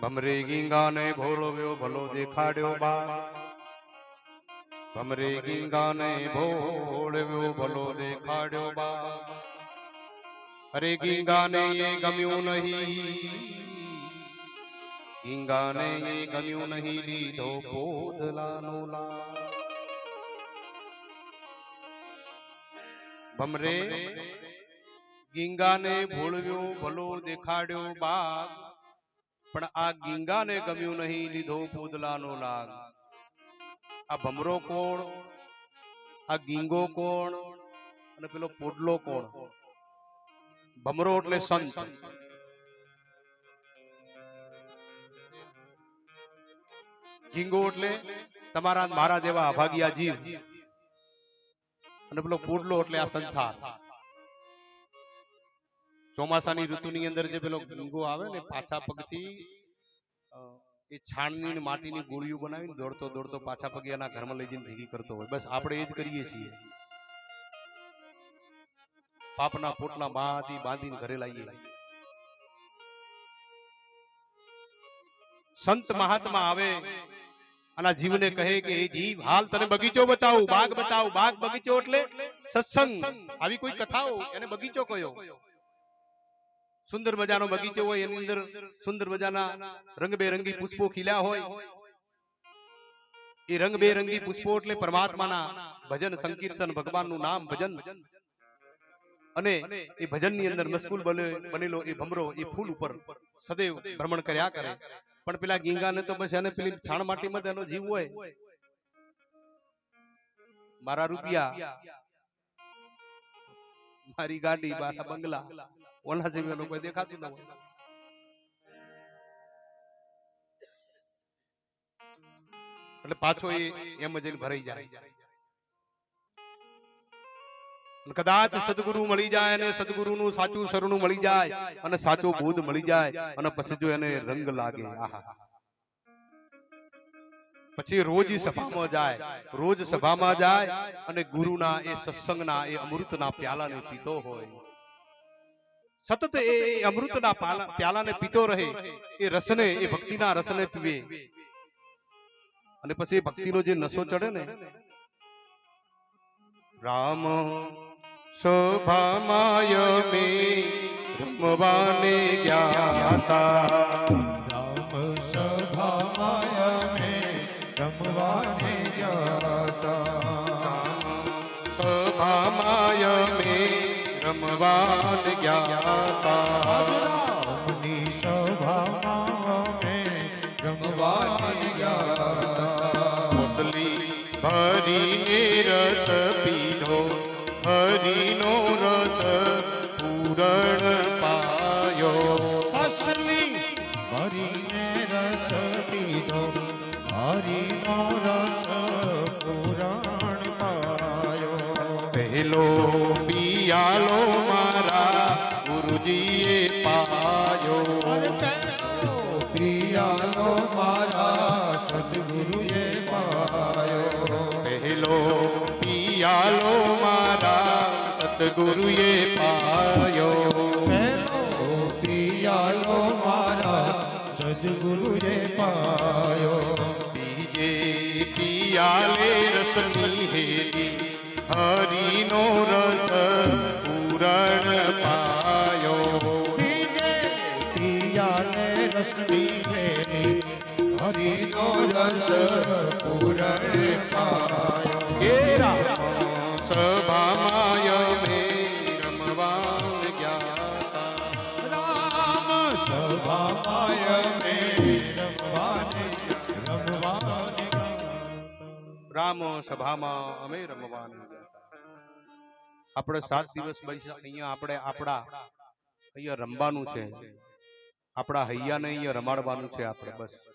ભમરે ગીંગાને ભોળવ્યો ભલો દેખાડ્યો બાગ ભમરે ગીંગાને ભોળવ્યો ભલો દેખાડ્યો બાગ અરે ગીંગાને એ ગમ્યું નહીં ગીંગાને એ ગમ્યું નહીં લીધો પોદલાનો લાગ ભમરે ગીંગાને ભોળવ્યો ભલો દેખાડ્યો બાગ પણ આ ગીંગાને ગમ્યું નહીં લીધો પોદલાનો લાગ આ ભમરો કોણ આ ગીંગો કોણ અને પેલો પોડલો કોણ ભમરો એટલે સંત ગીંગો એટલે તમારા મારા જેવા અભાગિયા જીવ અને પેલો પોડલો એટલે આ સંસાર ચોમાસાની ઋતુની અંદર જે પેલો ગીંગો આવે ને પાછા પગથી એ છાણની ને માટીની ગોળીઓ બનાવીને દોડતો દોડતો પાછા પગે એના ઘરમાં લઈ જઈને ભેગી કરતો હોય બસ આપણે એ જ કરીએ છીએ પાપના પોટલા બાંધીને ઘરે લાવીએ સંત મહાત્મા આવે અને જીવને કહે કે એ જીવ હાલ તને બગીચો બતાવું બાગ બગીચો એટલે સત્સંગ આવી કોઈ કથાઓ એને બગીચો કયો સુંદર મજાનો બગીચો હોય એની અંદર સુંદર મજાના રંગબેરંગી પુષ્પો ખીલ્યા હોય એ રંગબેરંગી પુષ્પો એટલે પરમાત્માના ભજન સંકીર્તન ભગવાનનું નામ ભજન અને એ ભજનની અંદર મશગુલ બનેલો એ ભમરો એ ફૂલ ઉપર સદૈવ ભ્રમણ કર્યા કરે પણ પેલા ગીંગાને તો બસ એને પેલી છાણ માટીમાં તેનો જીવ હોય મારા રૂપિયા મારી ગાડી મારા બંગલા ઓલા જેવી કોઈ દેખાતું ન હોય એટલે પાછો એમ જ ભરાઈ જાય કદાચ સદગુરુ મળી જાય અને સદગુરુનું સાચું શરણું મળી જાય અને સાચો બોધ મળી જાય અને પછી જો એને રંગ લાગે પછી રોજ સભામાં જાય અને ગુરુના એ સત્સંગના એ અમૃતના પ્યાલાને પીતો હોય સતત એ અમૃતના પ્યાલાને પીતો રહે એ રસને એ ભક્તિના રસને પીવે અને પછી ભક્તિનો જે નશો ચડે ને રામ શોભામાય મે રમવાને ગયા રામ શોભામાય મે રમવાને ગયા શોભામાય મે રમવાને ગયા રામની શોભામાં મે રમવાને ગયા મુસલી ભરીને રસ પીધો હરિનો રસ પૂરણ પાયો અસલી હરિને રસ પીધો હરિનો રસ પૂરણ પાયો પહેલો પિયાલો મારા ગુરુજીએ પાયો પિયાલો મારા સદગુરુએ પાયો પહેલો પિયાલો મારા સદગુરુએ પાયો પહેલો પિયાલો મારા સદગુરુએ પાયો બીજે પિયાલે રસની હેલી હરિનો રસ પૂરણ પાયો બીજે પિયાલે રસની હેલી હરિનો રસ પૂરણ પાયો હે રામ સભામાય મે રમવાન ગયા રામ સભામાય મે રમવાને રામ સભામાં અમે રમવાન આપણે 7 દિવસ અહીંયા આપણે રમવાનું છે આપણા હૈયાને અહીંયા રમાડવાનું છે આપણે બસ